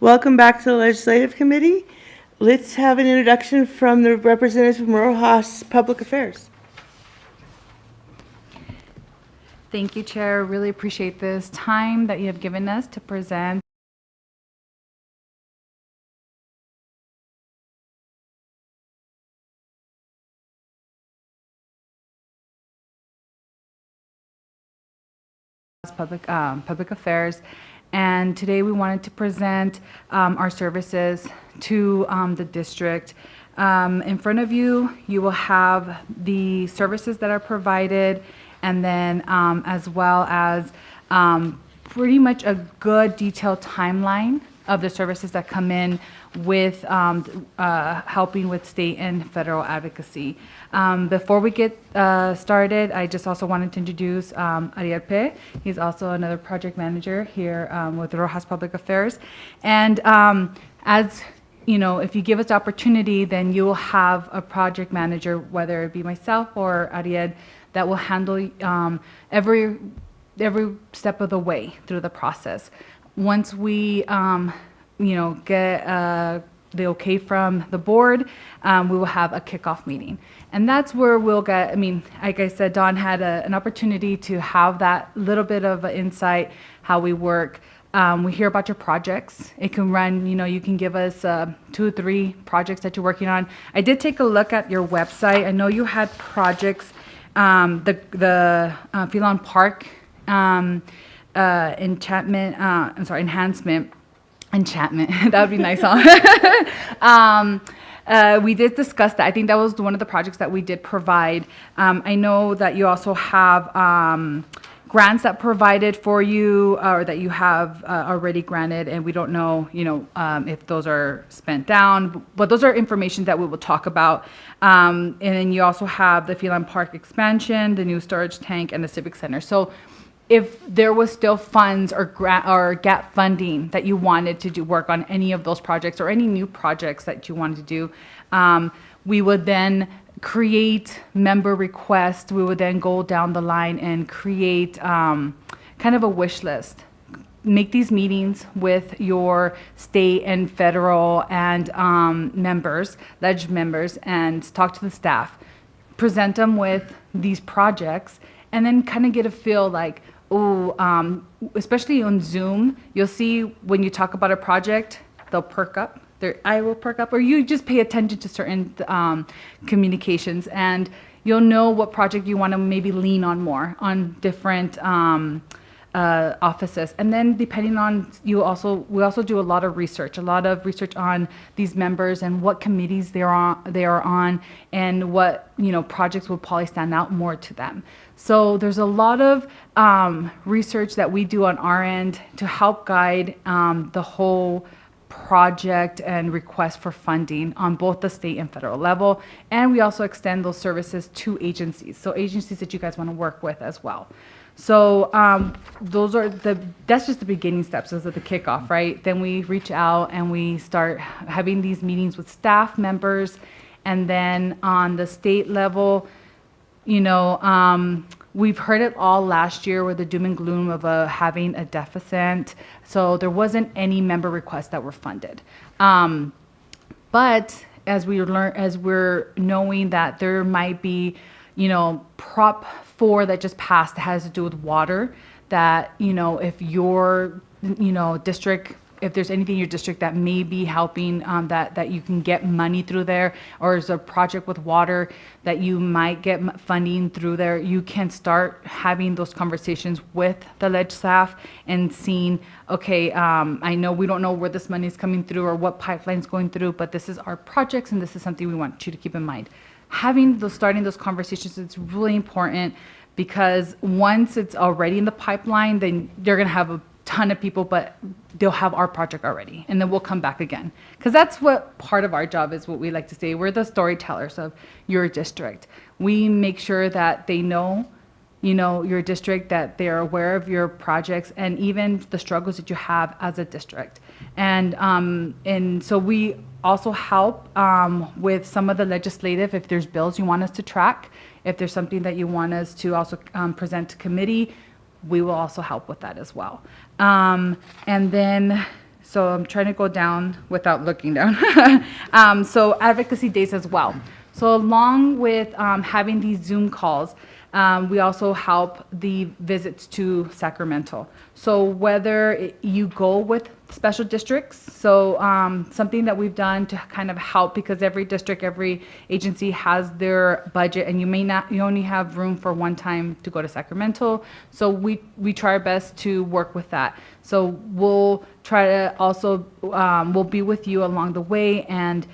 Welcome back to the Legislative Committee. Let's have an introduction from the representatives from Rojas Public Affairs. Thank you, Chair. Really appreciate this time that you have given us to present public affairs. And today we wanted to present our services to the district. In front of you, you will have the services that are provided, and then as well as pretty much a good detailed timeline of the services that come in with helping with state and federal advocacy. Before we get started, I just also wanted to introduce Ariel P. He's also another project manager here with Rojas Public Affairs. And as you know, if you give us the opportunity, then you will have a project manager, whether it be myself or Ariel, that will handle every step of the way through the process. Once we get the okay from the board, we will have a kickoff meeting. And that's where we'll get, like I said, Dawn had an opportunity to have that little bit of insight, how we work. We hear about your projects. It can run, you can give us 2 or 3 projects that you're working on. I did take a look at your website. I know you had projects, the Phelan Park enhancement. That would be nice, huh? We did discuss that. I think that was one of the projects that we did provide. I know that you also have grants that provided for you, or that you have already granted, and we don't know, if those are spent down. But those are information that we will talk about. And then you also have the Phelan Park expansion, the new storage tank, and the Civic Center. So if there was still funds or gap funding that you wanted to do work on any of those projects or any new projects that you wanted to do, we would then create member requests. We would then go down the line and create kind of a wish list. Make these meetings with your state and federal and ledge members, and talk to the staff. Present them with these projects, and then kind of get a feel like, especially on Zoom, you'll see when you talk about a project, they'll perk up. Their eye will perk up, or you just pay attention to certain communications, and you'll know what project you want to maybe lean on more on different offices. And then depending on we also do a lot of research on these members and what committees they are on, and what projects will probably stand out more to them. So there's a lot of research that we do on our end to help guide the whole project and request for funding on both the state and federal level. And we also extend those services to agencies, so agencies that you guys want to work with as well. So that's just the beginning steps. Those are the kickoff, right? Then we reach out and we start having these meetings with staff members. And then on the state level, we've heard it all last year with the doom and gloom of having a deficit. So there wasn't any member requests that were funded. But as we're knowing that there might be, Prop 4 that just passed that has to do with water, that, if your, district, if there's anything in your district that may be helping, that you can get money through there, or is a project with water that you might get funding through there, you can start having those conversations with the ledge staff and seeing, okay, I know we don't know where this money is coming through or what pipeline's going through, but this is our projects and this is something we want you to keep in mind. Starting those conversations is really important, because once it's already in the pipeline, then they're going to have a ton of people, but they'll have our project already, and then we'll come back again. Because that's what part of our job is, what we like to say. We're the storytellers of your district. We make sure that they know, your district, that they're aware of your projects and even the struggles that you have as a district. And so we also help with some of the legislative, if there's bills you want us to track, if there's something that you want us to also present to committee, we will also help with that as well. And then So I'm trying to go down without looking down. So advocacy days as well. So along with having these Zoom calls, we also help the visits to Sacramento. So whether you go with special districts, so something that we've done to kind of help, because every district, every agency has their budget, and you only have room for one time to go to Sacramento. So we try our best to work with that. So we'll try to also we'll be with you along the way, and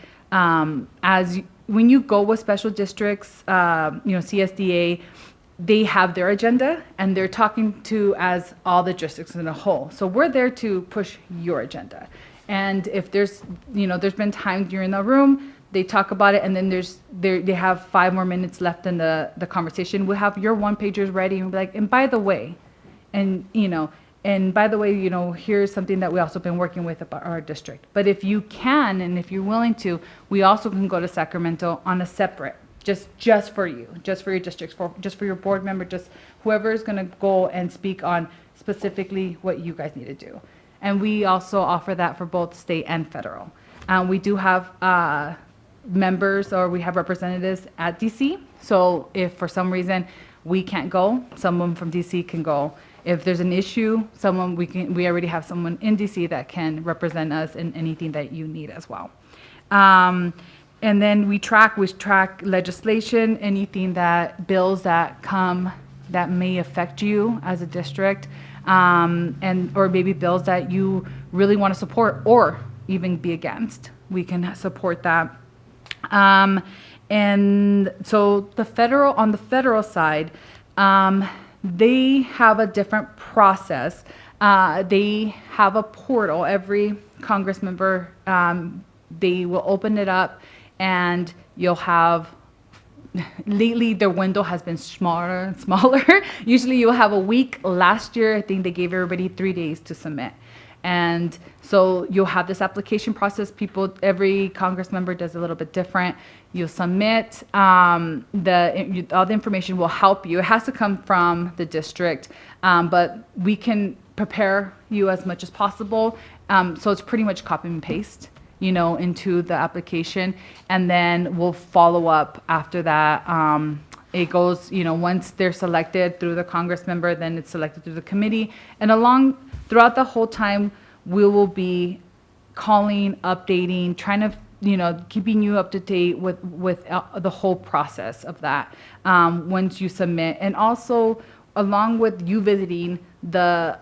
when you go with special districts, CSDA, they have their agenda and they're talking to as all the districts in a whole. So we're there to push your agenda. And if there's been time during the room, they talk about it, and then they have 5 more minutes left in the conversation. We'll have your one pagers ready and be like, and by the way, here's something that we also been working with about our district. But if you can, and if you're willing to, we also can go to Sacramento on a separate, just for you, just for your districts, just for your board member, just whoever is going to go and speak on specifically what you guys need to do. And we also offer that for both state and federal. We do have members, or we have representatives at DC. So if for some reason we can't go, someone from DC can go. If there's an issue, we already have someone in DC that can represent us in anything that you need as well. And then we track legislation, anything bills that come that may affect you as a district, or maybe bills that you really want to support or even be against. We can support that. And so on the federal side, they have a different process. They have a portal. Every Congress member, they will open it up, and you'll have, lately their window has been smaller and smaller. Usually you'll have a week. Last year, I think they gave everybody 3 days to submit. And so you'll have this application process. Every Congress member does a little bit different. You'll submit. All the information will help you. It has to come from the district, but we can prepare you as much as possible. So it's pretty much copy and paste, into the application, and then we'll follow up after that. It goes, once they're selected through the Congress member, then it's selected through the committee. And throughout the whole time, we will be calling, updating, trying to, keeping you up to date with the whole process of that once you submit. And also, along with you visiting the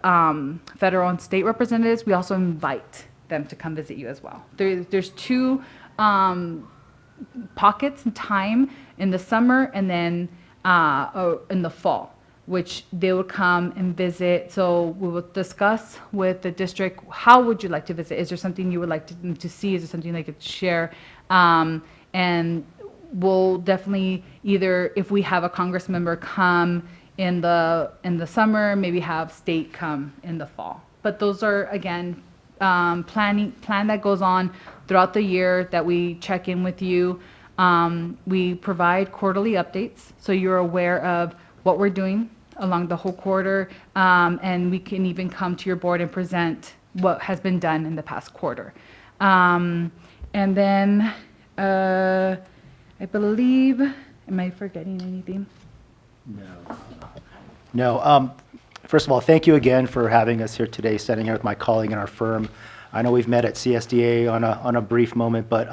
federal and state representatives, we also invite them to come visit you as well. There's 2 pockets in time, in the summer and then in the fall, which they will come and visit. So we will discuss with the district, how would you like to visit? Is there something you would like to see? Is there something they could share? And we'll definitely, either if we have a Congress member come in the summer, maybe have state come in the fall. But those are, again, plan that goes on throughout the year, that we check in with you. We provide quarterly updates, so you're aware of what we're doing along the whole quarter, and we can even come to your board and present what has been done in the past quarter. And then I believe, am I forgetting anything? No. First of all, thank you again for having us here today, sitting here with my colleague in our firm. I know we've met at CSDA on a brief moment, but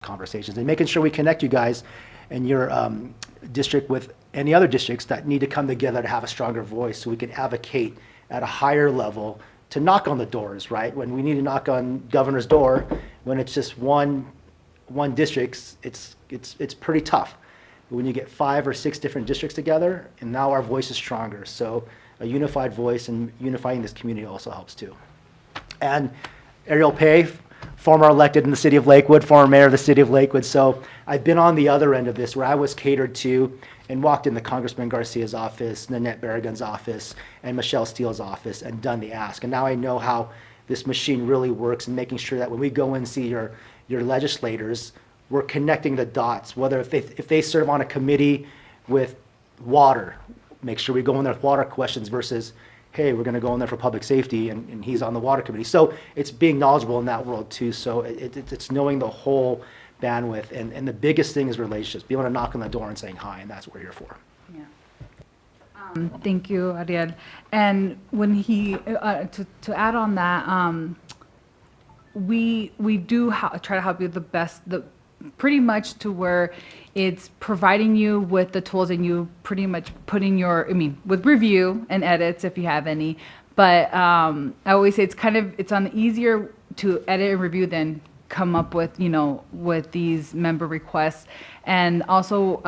conversations and making sure we connect you guys and your district with any other districts that need to come together to have a stronger voice so we can advocate at a higher level to knock on the doors, right? When we need to knock on governor's door, when it's just one district, it's pretty tough. But when you get 5 or 6 different districts together, and now our voice is stronger. So a unified voice and unifying this community also helps too. And Ariel Pay, former elected in the city of Lakewood, former mayor of the city of Lakewood. So I've been on the other end of this where I was catered to and walked into Congressman Garcia's office, Nanette Barragan's office, and Michelle Steele's office and done the ask. And now I know how this machine really works and making sure that when we go and see your legislators, we're connecting the dots, whether if they serve on a committee with water, make sure we go in there with water questions versus, hey, we're going to go in there for public safety and he's on the water committee. So it's being knowledgeable in that world too. So it's knowing the whole bandwidth. And the biggest thing is relationships, being able to knock on the door and saying hi, and that's what we're here for. Yeah. Thank you, Ariel. And when he, to add on that, we do try to help you the best, pretty much to where it's providing you with the tools and you pretty much putting with review and edits if you have any. But I always say it's on easier to edit and review than come up with, with these member requests. And also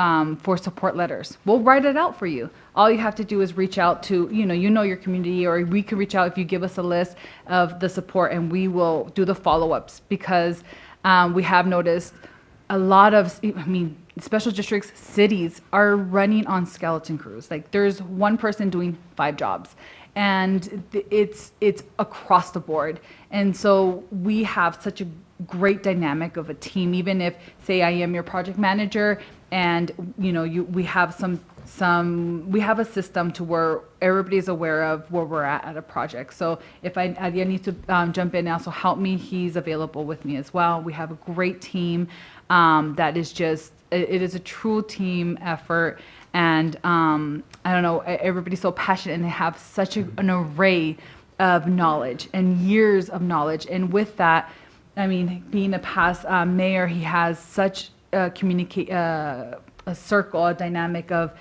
for support letters. We'll write it out for you. All you have to do is reach out to, your community, or we can reach out if you give us a list of the support and we will do the follow-ups, because we have noticed a lot of, special districts, cities are running on skeleton crews. Like there's one person doing 5 jobs, and it's across the board. And so we have such a great dynamic of a team. Even if, say, I am your project manager, and we have we have a system to where everybody's aware of where we're at a project. So if Adia needs to jump in and also help me, he's available with me as well. We have a great team that is just, it is a true team effort. And I don't know, everybody's so passionate and they have such an array of knowledge and years of knowledge. And with that, being a past mayor, he has such a circle, a dynamic of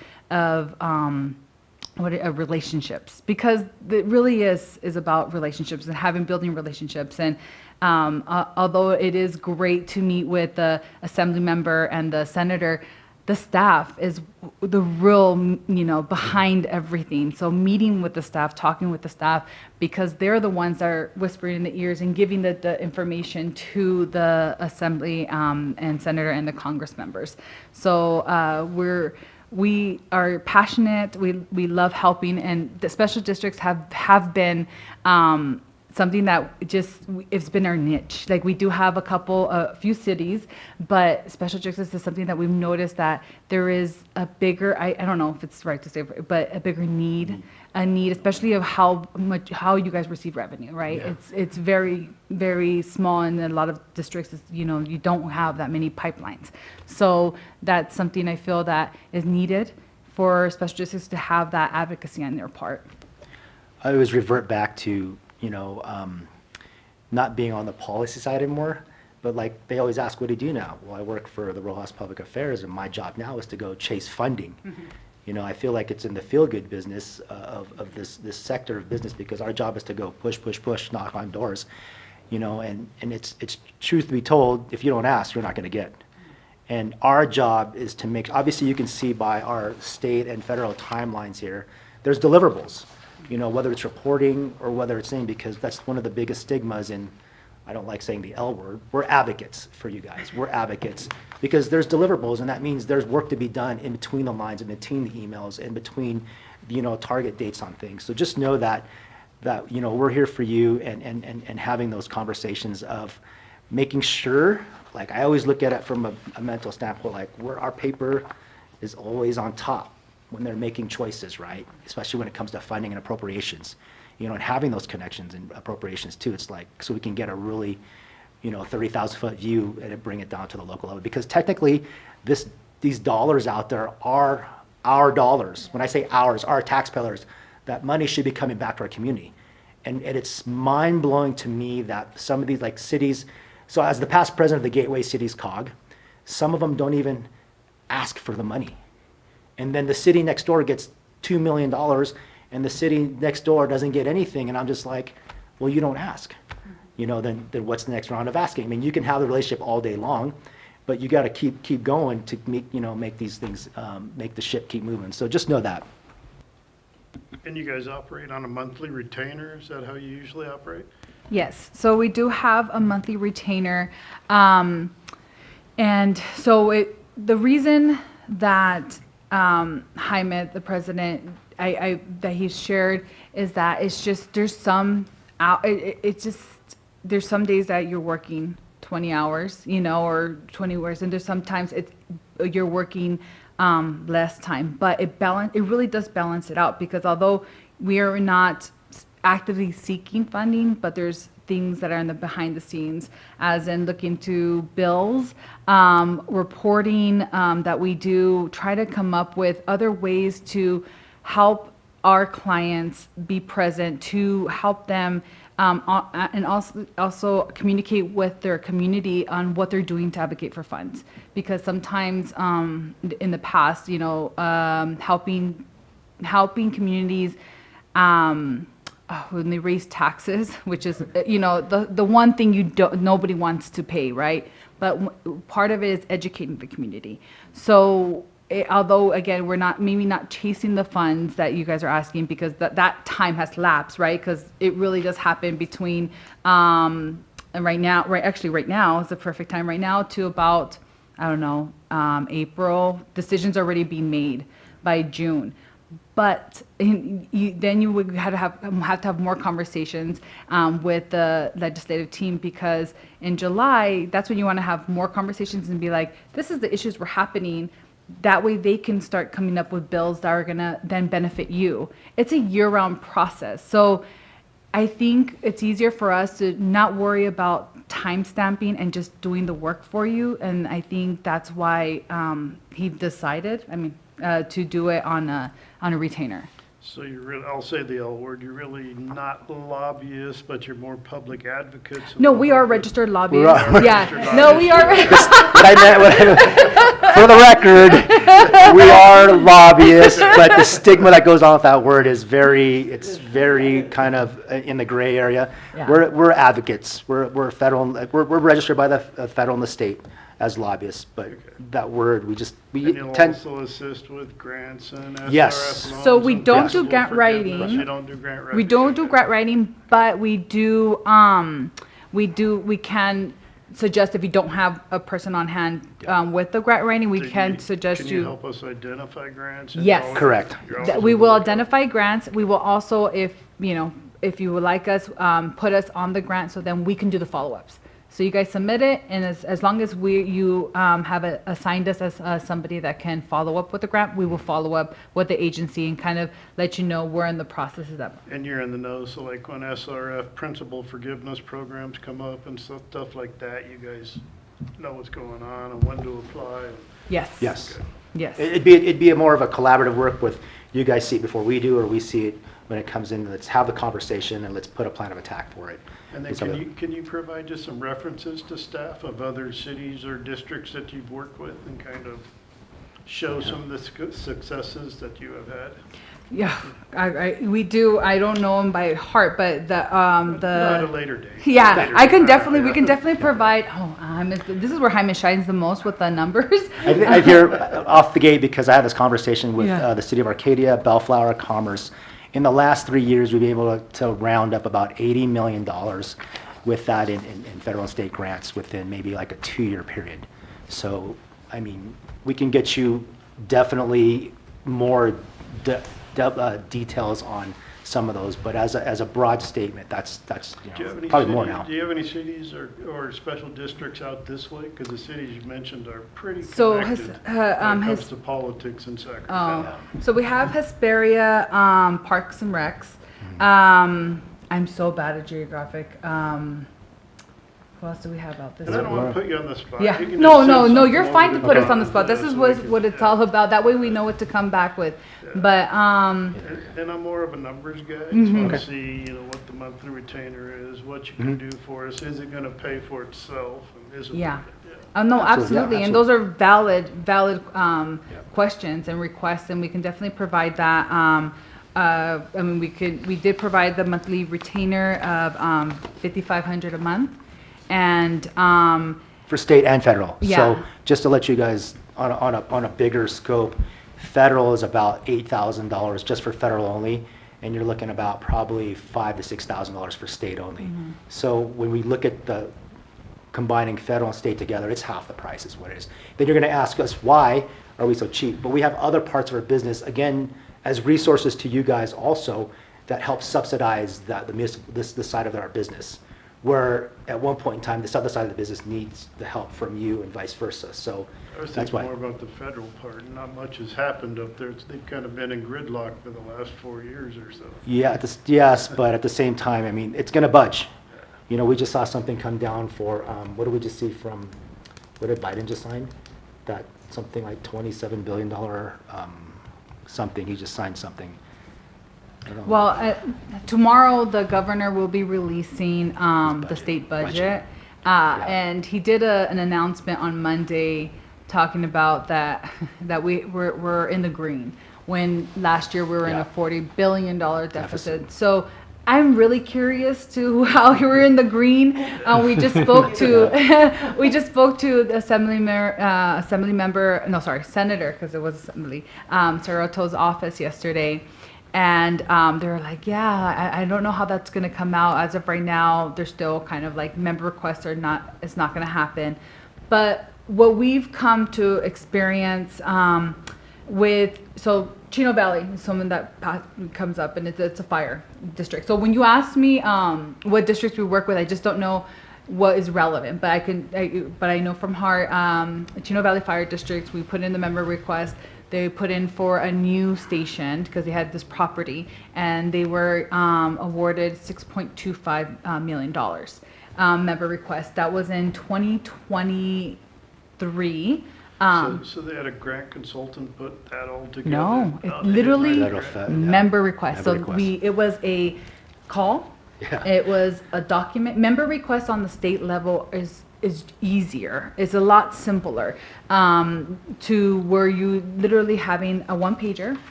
relationships, because it really is about relationships and building relationships. And although it is great to meet with the assembly member and the senator, the staff is the real, behind everything. So meeting with the staff, talking with the staff, because they're the ones that are whispering in the ears and giving the information to the assembly and senator and the Congress members. So we are passionate. We love helping, and the special districts have been something that it's been our niche. Like we do have a few cities, but special districts is something that we've noticed that there is a bigger, I don't know if it's right to say, but a bigger need, especially of how you guys receive revenue, right? Yeah. It's very, very small, and in a lot of districts, you don't have that many pipelines. So that's something I feel that is needed for special districts to have that advocacy on their part. I always revert back to not being on the policy side anymore, but like they always ask, what do you do now? Well, I work for the Rojas Public Affairs, and my job now is to go chase funding. Mm-hmm. I feel like it's in the feel-good business of this sector of business, because our job is to go push, knock on doors, and it's truth to be told, if you don't ask, you're not going to get. And our job is to make, obviously you can see by our state and federal timelines here, there's deliverables. Whether it's reporting or whether it's saying, because that's one of the biggest stigmas in, I don't like saying the L word, we're advocates for you guys. We're advocates because there's deliverables, and that means there's work to be done in between the lines, in between the emails, in between, target dates on things. So just know that we're here for you, and having those conversations of making sure, like I always look at it from a mental standpoint, like where our paper is always on top when they're making choices, right? Especially when it comes to funding and appropriations, and having those connections and appropriations too. It's like, so we can get a really, 30,000-foot view and bring it down to the local level. Because technically, these dollars out there are our dollars. When I say ours, our taxpayers, that money should be coming back to our community. And it's mind-blowing to me that some of these like cities, so as the past president of the Gateway Cities COG, some of them don't even ask for the money. And then the city next door gets $2 million and the city next door doesn't get anything. And I'm just like, well, you don't ask. Then what's the next round of asking? I mean, you can have the relationship all day long, but you got to keep going to make these things, make the ship keep moving. So just know that. And you guys operate on a monthly retainer? Is that how you usually operate? Yes, so we do have a monthly retainer. And so the reason that Jaime, the president, that he's shared is that it's just, there's some days that you're working 20 hours, or 20 hours, and there's sometimes you're working less time, but it really does balance it out, because although we are not actively seeking funding, but there's things that are in the behind the scenes, as in looking to bills, reporting, that we do try to come up with other ways to help our clients be present, to help them, and also communicate with their community on what they're doing to advocate for funds. Because sometimes in the past, helping communities when they raise taxes, which is the one thing nobody wants to pay, right? But part of it is educating the community. So although again we're maybe not chasing the funds that you guys are asking, because that time has lapsed, right? Because it really does happen between and right now is the perfect time right now to about, I don't know, April. Decisions are already being made by June. But then you would have to have more conversations with the legislative team, because in July, that's when you want to have more conversations and be like, this is the issues were happening. That way they can start coming up with bills that are going to then benefit you. It's a year-round process. So I think it's easier for us to not worry about time stamping and just doing the work for you. And I think that's why he decided, to do it on a retainer. So I'll say the L word, you're really not lobbyists, but you're more public advocates. No, we are registered lobbyists. Registered Yeah. No, we are. For the record, we are lobbyists, but the stigma that goes on with that word is very kind of in the gray area. Yeah. We're advocates. We're federal. We're registered by the federal and the state as lobbyists, but that word And you'll tend. also assist with grants and SRF Yes. loans. So we and don't principal do grant forgiveness. writing. You don't do grant writing. We don't do grant writing, but we can suggest, if you don't have a person on hand with the grant writing, we can suggest Can you help us identify grants? Yes. Correct. We will identify grants. We will also, if you would like us, put us on the grant, so then we can do the follow-ups. So you guys submit it, and as long as you have assigned us as somebody that can follow up with the grant, we will follow up with the agency and kind of let you know we're in the process of that. And you're in the know, so like when SRF principal forgiveness programs come up and stuff like that, you guys know what's going on and when to apply. Yes. Yes. Yes. It'd be a more of a collaborative work with you guys see it before we do, or we see it when it comes in. Let's have the conversation and let's put a plan of attack for it. And then can you provide just some references to staff of other cities or districts that you've worked with and kind of show some of the successes that you have had? Yeah, we do. I don't know them by heart, but Not at a later date. Yeah, Later I can date. definitely. We can definitely provide. This is where Jaime shines the most with the numbers. I hear off the gate, because I had this conversation with Yeah. the city of Arcadia, Bellflower, Commerce. In the last 3 years, we've been able to round up about $80 million with that in federal and state grants within maybe like a 2-year period. So, we can get you definitely more details on some of those, but as a broad statement, that's Do you have any probably more cities- now. Do you have any cities or special districts out this way? Because the cities you mentioned are pretty So connected when it comes to politics in Sacramento. So we have Hesperia, Parks and Recs. I'm so bad at geographic. Who else do we have out this And I way? don't want to put you on the spot. Yeah, You can no, just no, send no, something you're over fine to put us the on the spot. This is what it's all about. That way we know what to come back with. But, And I'm more of a numbers guy. Mm-hmm. Just want to see, what the monthly retainer is, what you can do for us. Is it going to pay for itself? And is it Yeah. No, Absolutely, yeah, absolutely. And those are valid questions and requests, and we can definitely provide that. I mean, we did provide the monthly retainer of 5,500 a month, and For state and federal. Yeah. So just to let you guys, on a bigger scope, federal is about $8,000 just for federal only, and you're looking about probably $5,000 to $6,000 for state only. So when we look at the combining federal and state together, it's half the price is what it is. Then you're going to ask us, why are we so cheap? But we have other parts of our business, again, as resources to you guys also, that help subsidize this side of our business, where at one point in time, this other side of the business needs the help from you and vice versa. So I was that's thinking why. more about the federal part. Not much has happened up there. They've kind of been in gridlock for the last 4 years or so. Yeah, yes, but at the same time, I mean, it's going to budge. You know, we just saw something come down for, what did we just see from, what did Biden just sign? That something like $27 billion something, he just signed something. I don't know. well, tomorrow the governor will be releasing the budget. state budget, Budget. and he did an announcement on Monday talking about that we're in the green, when last year we were in Yeah. a $40 billion deficit. Deficit. So I'm really curious to how we're in the green. We just spoke to the senator, because it was assembly, Ceroto's office yesterday. And they were like, yeah, I don't know how that's going to come out. As of right now, they're still kind of like member requests are not, it's not going to happen. But what we've come to experience so Chino Valley is someone that comes up, and it's a fire district. So when you ask me what districts we work with, I just don't know what is relevant. But I know from heart, Chino Valley Fire District, we put in the member request. They put in for a new station because they had this property, and they were awarded $6.25 million member request. That was in 2023. So they had a grant consultant put that all together? No, it Oh, they did literally not. Federal Fed, yeah. member request. Member So request. it was a call. Yeah. It was a document. Member request on the state level is easier. It's a lot simpler to where you literally having a one pager,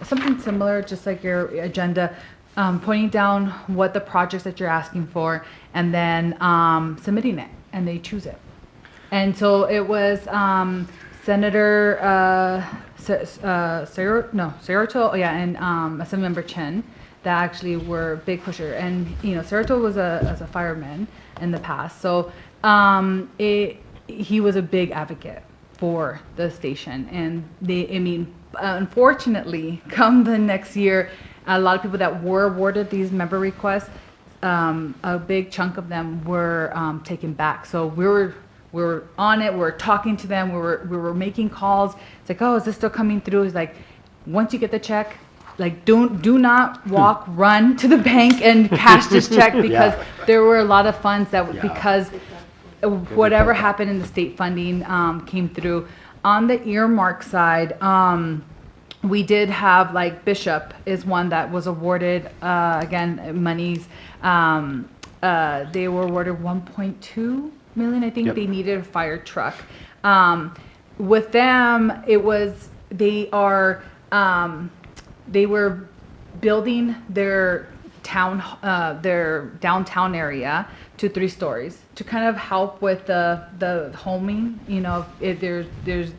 something similar, just like your agenda, pointing down what the projects that you're asking for, and then submitting it, and they choose it. And so it was Senator Ceroto, and Assemblymember Chen that actually were big pusher. And Ceroto was a fireman in the past, so he was a big advocate for the station. And unfortunately, come the next year, a lot of people that were awarded these member requests, a big chunk of them were taken back. So we were on it. We were talking to them. We were making calls. It's like, oh, is this still coming through? It's like, once you get the check, like do not run to the bank and cash this check, because there were a lot of funds that because whatever happened in the state funding came through. On the earmark side, we did have, like, Bishop is one that was awarded again monies. They were awarded 1.2 million. I think they needed a fire truck. With them, they were building their downtown area to 3 stories to kind of help with the homing. If there's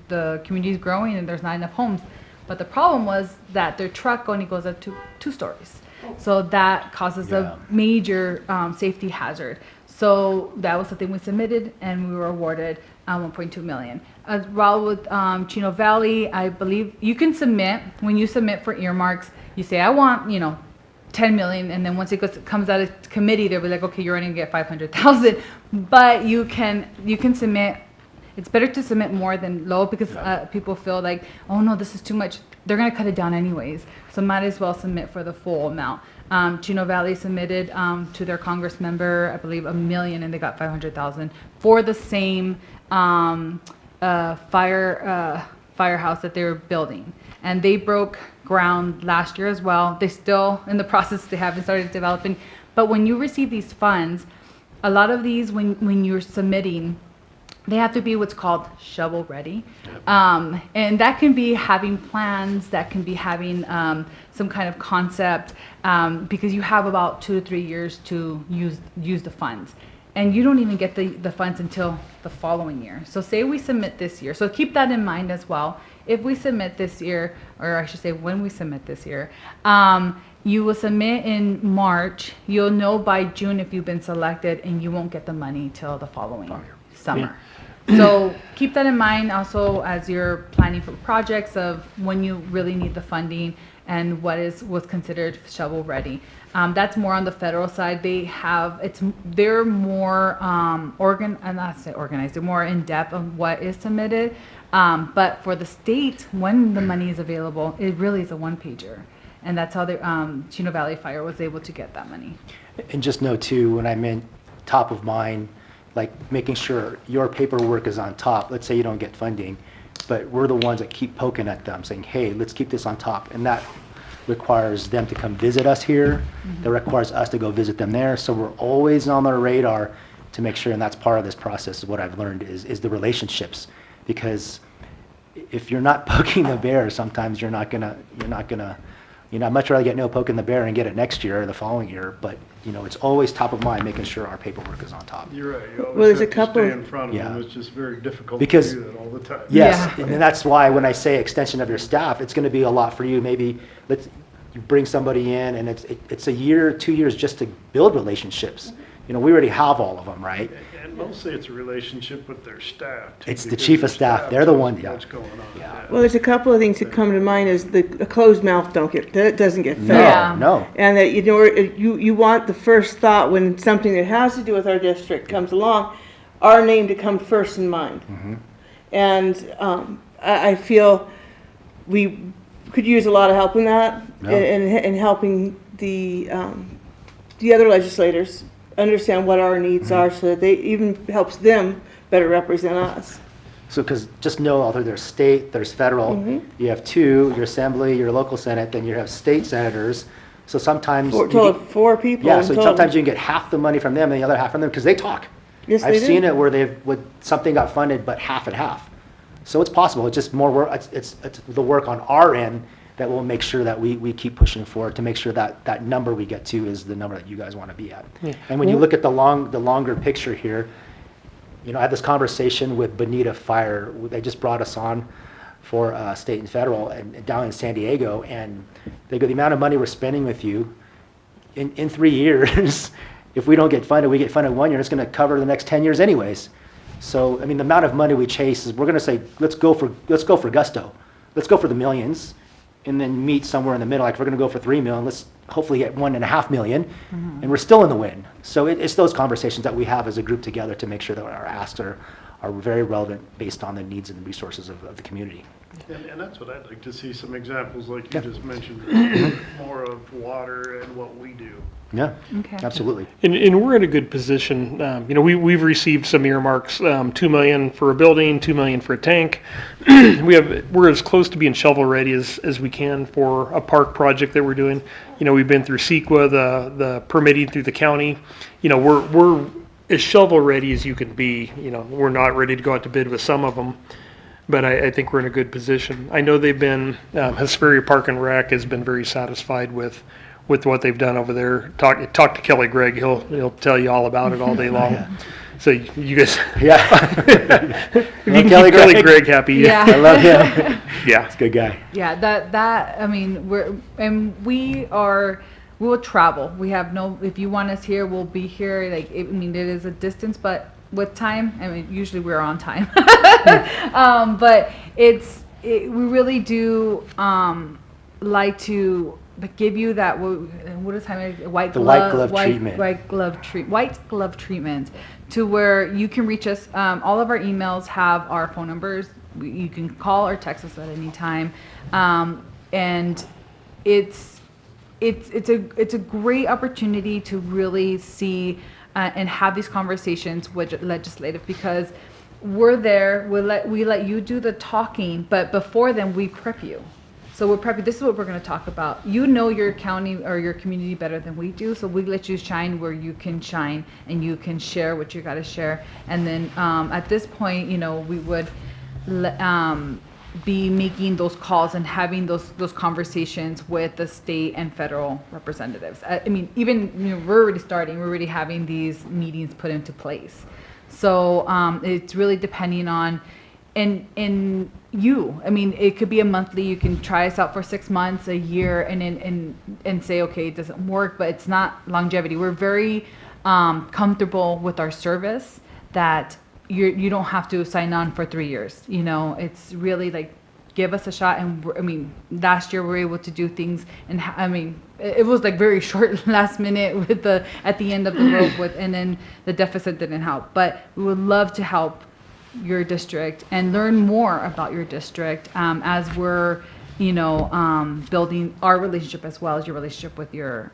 the community's growing and there's not enough homes. But the problem was that their truck only goes up to 2 stories. So that causes a major safety hazard. So that was the thing we submitted, and we were awarded 1.2 million. As well with Chino Valley, I believe you can submit, when you submit for earmarks, you say, I want, 10 million, and then once it comes out of committee, they'll be like, okay, you're only gonna get 500,000. But you can submit. It's better to submit more than low, because people feel like, oh no, this is too much. They're gonna cut it down anyways, so might as well submit for the full amount. Chino Valley submitted to their Congress member, I believe, $1 million, and they got 500,000 for the same firehouse that they were building. And they broke ground last year as well. They still in the process. They haven't started developing. But when you receive these funds, a lot of these, when you're submitting, they have to be what's called shovel ready. And that can be having plans, that can be having some kind of concept, because you have about 2 to 3 years to use the funds. And you don't even get the funds until the following year. So say we submit this year. So keep that in mind as well. If we submit this year, or I should say when we submit this year, you will submit in March. You'll know by June if you've been selected, and you won't get the money till the following summer. So keep that in mind also as you're planning for projects of when you really need the funding and what's considered shovel ready. That's more on the federal side. They're more organized. They're more in depth on what is submitted. But for the state, when the money is available, it really is a one-pager, and that's how the Chino Valley Fire was able to get that money. And just know too, when I meant top of mind, like making sure your paperwork is on top. Let's say you don't get funding, but we're the ones that keep poking at them saying, hey, let's keep this on top. And that requires them to come visit us here. That requires us to go visit them there. So we're always on their radar to make sure, and that's part of this process. What I've learned is the relationships, because if you're not poking the bear, sometimes you're not gonna, I'd much rather get no poke in the bear and get it next year or the following year, but it's always top of mind, making sure our paperwork is on top. You're right. You Well, always there's a have to couple stay of- in front of Yeah. them. It's just very difficult Because- to do that all the time. Yes, Yeah. and that's why when I say extension of your staff, it's gonna be a lot for you. Maybe you bring somebody in and it's a year, 2 years just to build relationships. We already have all of them, right? And mostly it's a relationship with their staff, too. It's the because chief their of staff. They're the knows one- yeah. What's going on. Yeah. Well, there's a couple of things that come to mind is a closed mouth doesn't get fed. No, Yeah. no. And that, you want the first thought when something that has to do with our district comes along, our name to come first in mind. And I feel we could use a lot of help in that, Yeah. and helping the other legislators understand what our needs are, so that they even helps them better represent us. So, because just know, although there's state, there's federal, you have two, your assembly, your local senate, then you have state senators. So sometimes. Four people Yeah, in so total. sometimes you can get half the money from them and the other half from them, because they talk. Yes, they I've do. seen it where something got funded, but half and half. So it's possible, it's just more work, it's the work on our end that will make sure that we keep pushing forward to make sure that number we get to is the number that you guys want to be at. And when you look at the longer picture here, I had this conversation with Bonita Fire. They just brought us on for state and federal and down in San Diego, and they go, the amount of money we're spending with you in 3 years, if we don't get funded, we get funded 1 year, it's going to cover the next 10 years anyways. So, the amount of money we chase is, we're going to say, let's go for gusto. Let's go for the millions, and then meet somewhere in the middle. Like, if we're going to go for 3 million, let's hopefully get 1.5 million, and we're still in the win. So it's those conversations that we have as a group together to make sure that our asks are very relevant based on the needs and the resources of the community. And that's what I'd like to see, some examples like Yeah. you just mentioned, more of water and what we do. Yeah, Okay. absolutely. And we're in a good position. We've received some earmarks, $2 million for a building, $2 million for a tank. We're as close to being shovel ready as we can for a park project that we're doing. We've been through CEQA, the permitting through the county. We're as shovel ready as you can be. We're not ready to go out to bid with some of them, but I think we're in a good position. I know they've been, Hesperia Park and Rec has been very satisfied with what they've done over there. Talk to Kelly Gregg. He'll tell you all about it all day long. So you guys, Yeah. if you can Kelly keep Kelly Gregg. Gregg happy, I Yeah. love him. yeah. He's a good guy. Yeah, we will travel. We have if you want us here, we'll be here. It is a distance, but with time, usually we're on time. But we really do like to give you that, what is time? White glove treatment to where you can reach us. All of our emails have our phone numbers. You can call or text us at any time. And it's a great opportunity to really see and have these conversations with legislative, because we're there. We let you do the talking, but before then we prep you. So this is what we're going to talk about. You know your county or your community better than we do, so we let you shine where you can shine, and you can share what you got to share. And then at this point, we would be making those calls and having those conversations with the state and federal representatives. I mean, even we're already starting. We're already having these meetings put into place. So it's really depending on. And I mean, it could be a monthly. You can try us out for 6 months, a year, and say, okay, it doesn't work, but it's not longevity. We're very comfortable with our service that you don't have to sign on for 3 years. It's really like, give us a shot. And I mean, last year we were able to do things, and I mean, it was like very short, last minute with at the end of the rope and then the deficit didn't help. But we would love to help your district and learn more about your district as we're building our relationship as well as your relationship with your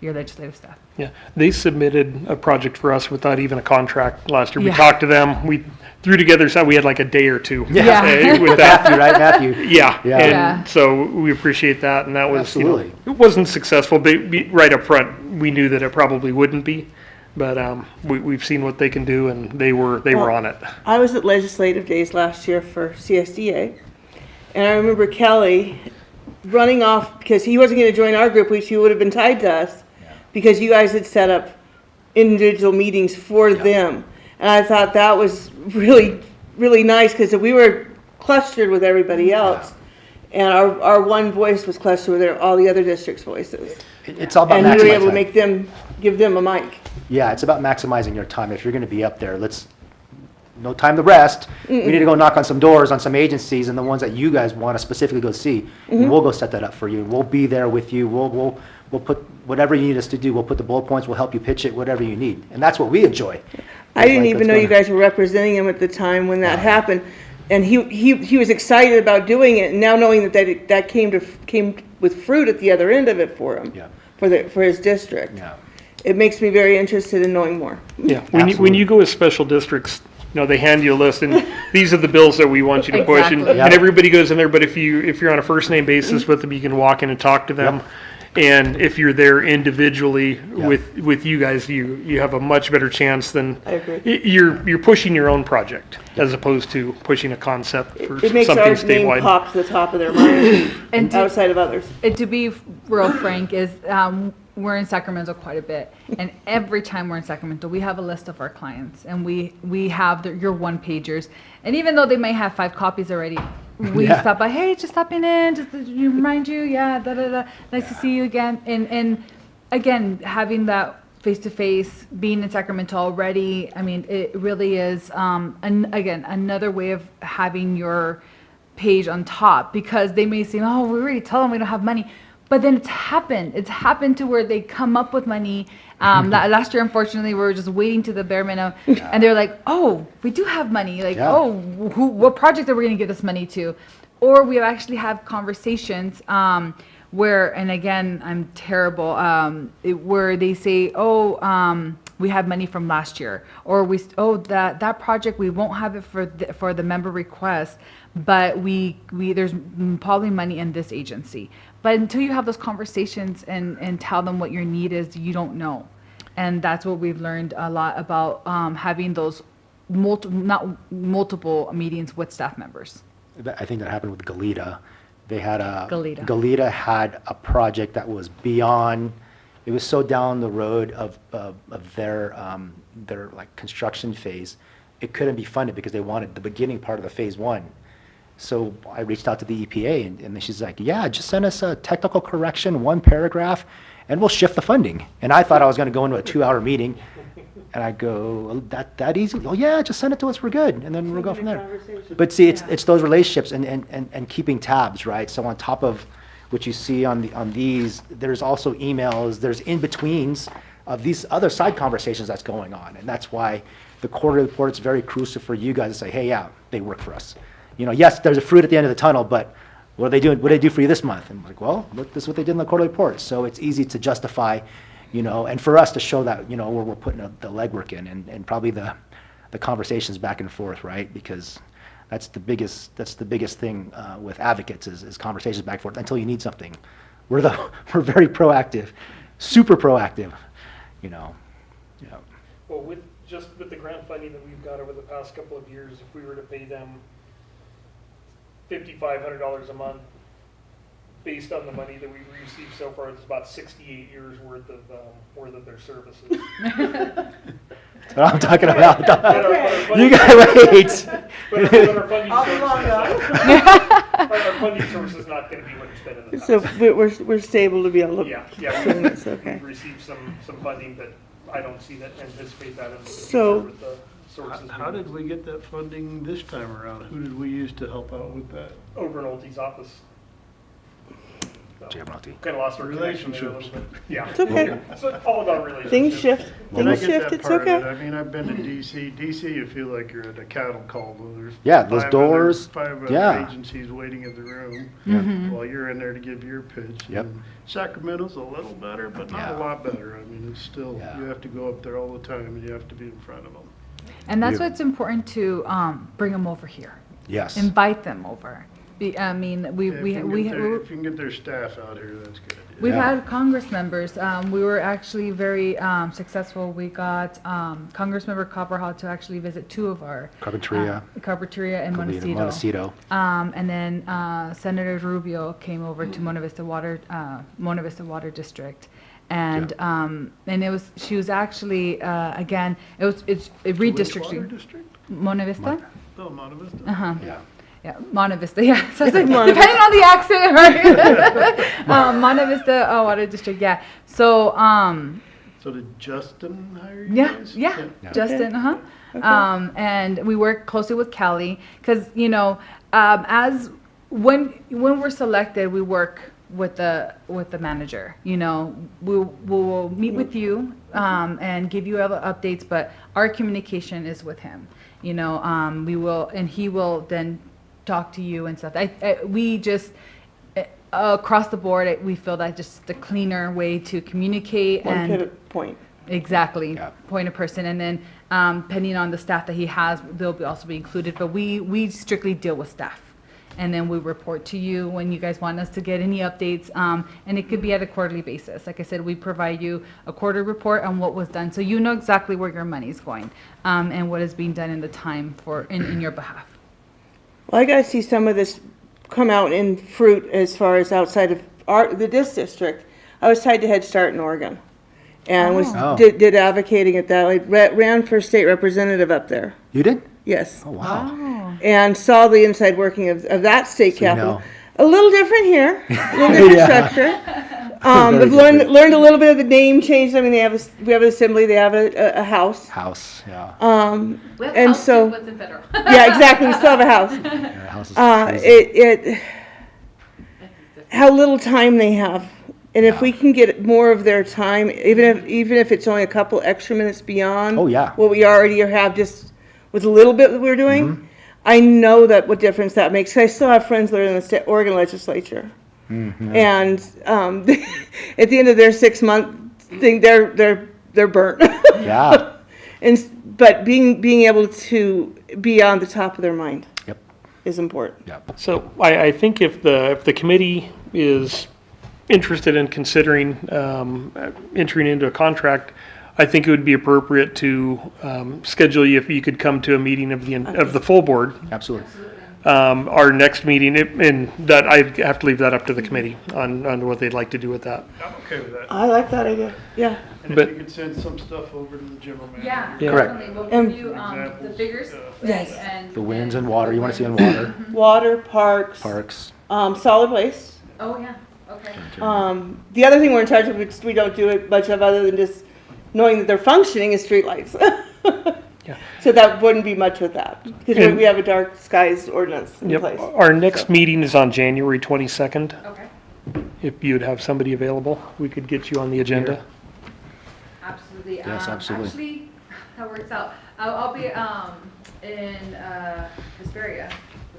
legislative staff. Yeah, they submitted a project for us without even a contract last year. We Yeah. talked to them, we threw together, so we had like a day or two. Yeah. With that. Matthew, right, Matthew? Yeah, Yeah. and Yeah. so we appreciate that, and that was, Absolutely. it wasn't successful, but right up front, we knew that it probably wouldn't be. But we've seen what they can do, and they were on it. I was at legislative days last year for CSDA, and I remember Kelly running off because he wasn't going to join our group, which he would have been tied to us, because you guys had set up individual meetings for them. And I thought that was really, really nice, because we were clustered with everybody else, and our one voice was clustered with all the other districts' voices. It's all about And you were able to maximizing. give them a mic. Yeah, it's about maximizing your time. If you're going to be up there, no time to rest. We need to go knock on some doors on some agencies and the ones that you guys want to specifically go see. And we'll go set that up for you. We'll be there with you. We'll put whatever you need us to do. We'll put the bullet points. We'll help you pitch it, whatever you need. And that's what we enjoy. I didn't Like, even let's know go you there. guys were representing him at the time when that happened, and he was excited about doing it. And now knowing that came with fruit at the other end of it for him, Yeah. for his district. Yeah. It makes me very interested in knowing more. Yeah, when you go with special districts, they hand you a list, and these are the bills that we want you to push, and, Exactly. and everybody goes in there. But if you're on a first name basis with them, you can walk in and talk to them. And if you're there individually with you guys, you have a much better chance than I agree. you're pushing your own project as opposed to pushing a concept for It makes something our name statewide. pop to the top of their mind And to- outside of others. And to be real frank, is we're in Sacramento quite a bit, and every time we're in Sacramento, we have a list of our clients, and we have your one pagers, and even though they may have 5 copies already, we Yeah. stop by, hey, just stopping in, just to remind you, nice to see you again, and again, having that face-to-face, being in Sacramento already, I mean, it really is, again, another way of having your page on top, because they may say, oh, we already told them we don't have money. But then it's happened to where they come up with money. Last year, unfortunately, we were just waiting to the bare minimum, and they're like, oh, we do have money. Like, Yeah. oh, what project are we going to give this money to? Or we actually have conversations where, and again, I'm terrible, where they say, oh, we have money from last year, or that project, we won't have it for the member request, but there's probably money in this agency. But until you have those conversations and tell them what your need is, you don't know. And that's what we've learned a lot about having those multiple meetings with staff members. I think that happened with Goleta. They had Goleta. Goleta had a project that was beyond. It was so down the road of their like construction phase, it couldn't be funded because they wanted the beginning part of the phase 1. So I reached out to the EPA, and then she's like, yeah, just send us a technical correction, 1 paragraph, and we'll shift the funding. And I thought I was going to go into a 2-hour meeting, and I go, oh, that easy? Oh, yeah, just send it to us, we're good, and then we'll go from there. But see, it's those relationships and keeping tabs, right? So on top of what you see on these, there's also emails, there's in-betweens of these other side conversations that's going on. And that's why the quarterly report is very crucial for you guys to say, hey, yeah, they work for us. Yes, there's a fruit at the end of the tunnel, but what are they doing? What did they do for you this month? And I'm like, well, look, this is what they did in the quarterly report. So it's easy to justify, and for us to show that, we're putting the legwork in, and probably the conversations back and forth, right? Because That's the biggest thing with advocates is conversations back and forth until you need something. We're very proactive, super proactive, you know. Yeah. Well, with the grant funding that we've got over the past couple of years, if we were to pay them $5,500 a month, based on the money that we've received so far, it's about 68 years worth of their services. That's what I'm talking about. Okay. You gotta wait. But our funding I'll be long our funding source is not going to be what it's been in the past. So we're stable to be able to. Yeah, It's okay. we've received some funding, but I don't anticipate that in the So- future with the sources. How did we get that funding this time around? Who did we use to help out with that? Over in Oltie's office. Jim Rotti. Kind of lost our connection there a Relationships. little bit. Yeah. It's okay. It's all about relationships. Things shift. And I Things get shift. that It's part of it. okay. I mean, I've been to DC. DC, you feel like you're at a cattle call. There's Yeah, those doors, five other yeah. agencies waiting in the room Mm-hmm. while you're in there to give your pitch. Yep. And Sacramento's a little better, but not Yeah. a lot better. I mean, it's still, Yeah. you have to go up there all the time and you have to be in front of them. And that's You- what's important to bring them over here, Yes. invite them over. I mean, If you can get their staff out here, that's good. we've Yeah. had Congress members. We were actually very successful. We got Congressmember Copperhall to actually visit two of our Carpinteria. Carpinteria and Montecito. Montecito. Montecito. And then Senator Rubio came over to Monte Vista Water District. And she was actually again it's Water redistricting district? Monte Vista. Oh, Monte Vista. Yeah. Yeah, Monte Vista, yeah. So it's like, Monte depending on the accent, right? Monte Vista Water District, yeah. So, So did Justin hire you yeah, guys? yeah, Justin, and we work closely with Kelly, because, you know, as when we're selected, we work with the manager. You know, we'll meet with you and give you other updates, but our communication is with him. You know, we will, and he will then talk to you and stuff. We just across the board, we feel that just the cleaner way to communicate One and pivot point. exactly Yeah. point of person, and then depending on the staff that he has, they'll also be included. But we strictly deal with staff, and then we report to you when you guys want us to get any updates. And it could be at a quarterly basis. Like I said, we provide you a quarter report on what was done, so you know exactly where your money's going and what is being done in the time in your behalf. Well, I gotta see some of this come out in fruit as far as outside of this district. I was tied to Head Start in Oregon, and Oh. did advocating at that. I ran for state representative up there. You did? Yes, Oh, wow. and saw the inside working of that state So you capital. know. A little different here, a little different Yeah. structure. Very I've different. learned a little bit of the name change. I mean, we have an assembly. They have a house. House, yeah. We have And house so- too, but it's in federal. Yeah, exactly. We still have a house. Yeah, house is crazy. It how little time they have, and if we can get more of their time, even if it's only a couple extra minutes beyond. Oh, yeah. What we already have, just with a little bit that we're doing, Mm-hmm. I know that what difference that makes. I still have friends that are in the Oregon legislature, Mm-hmm. and at the end of their 6-month thing, they're burnt. Yeah. But being able to be on the top of their mind Yep. is important. Yep. So I think if the committee is interested in considering entering into a contract, I think it would be appropriate to schedule you if you could come to a meeting of the full board. Absolutely. Our next meeting, and that I have to leave that up to the committee on what they'd like to do with that. I'm okay with that. I like that idea. Yeah. And But- if you could send some stuff over to the general manager. Yeah, Yeah. Correct. definitely. We'll And- give you the Examples, figures. Yes. And The winds and water, you want to see on water, Water, parks, parks. solid waste. Oh, yeah, okay. The other thing we're in charge of, which we don't do it much of other than just knowing that they're functioning, is streetlights. Yeah. So that wouldn't be much with that, because And- we have a dark skies ordinance in Yep. place. Our next meeting is on January 22nd. Okay, If you'd have somebody available, we could get you on the agenda. absolutely. Yes, absolutely. Actually, that works out. I'll be in Hesperia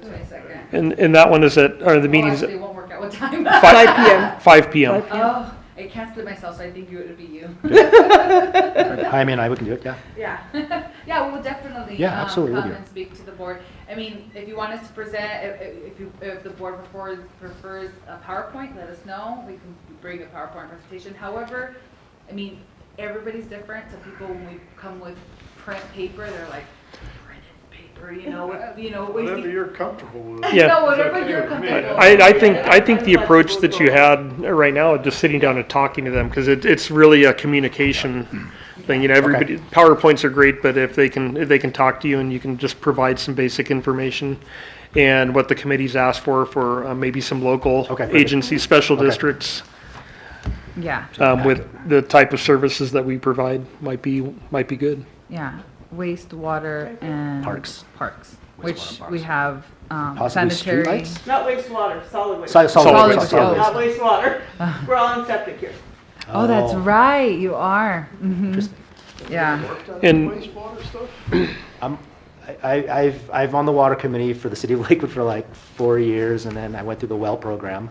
the 22nd. And that one is the Oh, meetings actually, it won't work out. What time? 5 p.m. 5 p.m. 5 p.m. Oh, I can't split myself, so I think it would be you. Jaime and I, we can do it, yeah. Yeah, yeah, we'll definitely Yeah, absolutely, we'll come do it. and speak to the board. I mean, if you want us to present, if the board prefers a PowerPoint, let us know. We can bring a PowerPoint presentation. However, I mean, everybody's different. Some people, when we come with print paper, they're like, printed paper, you know, Whatever you're comfortable with. Yeah. No, whatever It's okay you're with me. comfortable. I think the approach that you had right now, just sitting down and talking to them, because it's really a communication thing. You know, everybody, PowerPoints are great, but if they can talk to you and you can just provide some basic information and what the committee's asked for maybe some local perfect. agencies, special Okay. districts, Yeah, with the type of services that we provide might be good. yeah. Wastewater and Parks. Which Wastewater we parks. have Possibly sanitary. streetlights? Not wastewater, solid waste. Solid Solid waste, waste. Not waste. wastewater. We're all on septic here. Oh, that's right, you are. Mhm. Interesting. Yeah. Worked on And- wastewater stuff? I've on the water committee for the city of Lakewood for like 4 years, and then I went through the well program.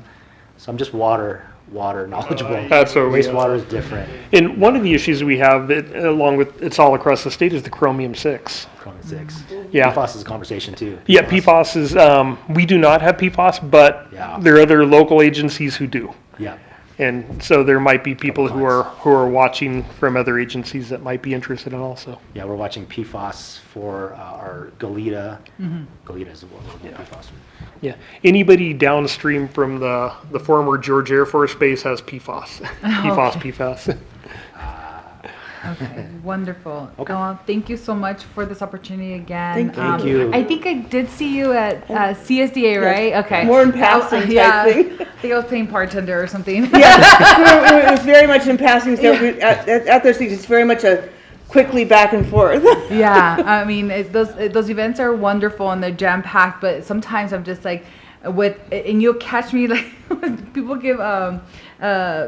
So I'm just water knowledgeable. That's what we. Wastewater is different. And one of the issues we have, along with it's all across the state, is the chromium-6. Chromium 6. Yeah. PFAS is a conversation too. Yeah, PFAS is, we do not have PFAS, but Yeah. there are other local agencies who do. Yeah. And so there might be people who are watching from other agencies that might be interested in also. Yeah, we're watching PFAS for our Goleta. Goleta is what we're doing PFAS. Yeah, anybody downstream from the former George Air Force Base has PFAS. PFAS. Okay, wonderful. Okay. Thank you so much for this opportunity again. Thank you. I think I did see you at CSDA, right? Okay. More in passing type yeah, thing. I think I was playing bartender or something. Yeah, it was very much in passing, so at those things, it's very much a quickly back and forth. Yeah, I mean, those events are wonderful and they're jam packed, but sometimes I'm just like, and you'll catch me like when people give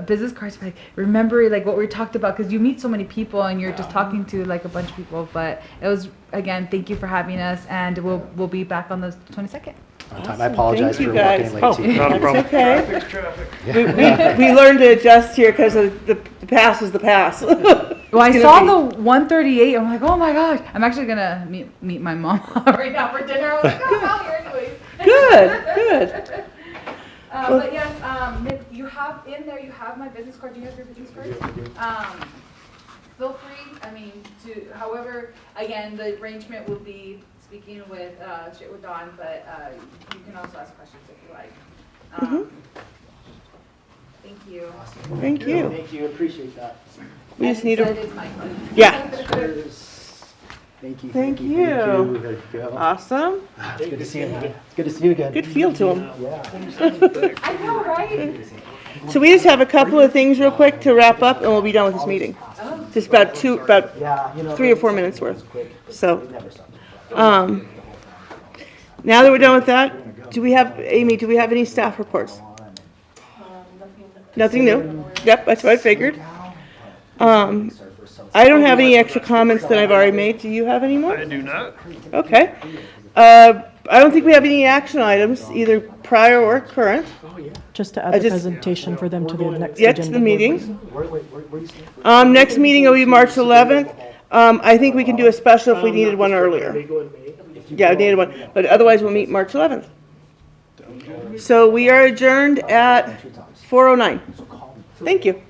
business cards, like remember like what we talked about, because you meet so many people and you're just talking to like a bunch of people. But it was, again, thank you for having us, and we'll be back on the 22nd. On time. I apologize Thank for you, guys. working late too. Not a problem. Okay. Traffic's traffic. We learned to adjust here because the pass was the pass. Well, I It's saw gonna the 138. I'm like, oh my gosh! I'm actually gonna meet my mom right now for dinner. I was like, oh, I'm out here anyways. Good. But yes, Nick, you have in there. You have my business card. Do you have your business card? Feel free. I mean, however, again, the arrangement will be speaking with straight with Dawn, but you can also ask questions if you like. Thank you. Thank you. Thank you. Appreciate that. We just need That a, is my card. yeah. Thank you. Thank you. There you go. Awesome. It's good to see you. It's good to see you again. Good feel to them. Yeah. I know, right? So we just have a couple of things real quick to wrap up and we'll be done with this meeting. Just about Yeah, you know, 3 or 4 minutes worth. quick. So, Never stop. now that we're done with that, Amy, do we have any staff reports? Nothing new? Yep, that's what I figured. I don't have any extra comments that I've already made. Do you have any more? I do not. Okay. I don't think we have any action items, either prior or current. Just to add the just- presentation for them to the next Yet agenda. to the meeting. Where you stand? Next meeting will be March 11th. I think we can do a special if we needed one earlier. Yeah, we needed one, but otherwise we'll meet March 11th. So we are adjourned at 4:09. Thank you.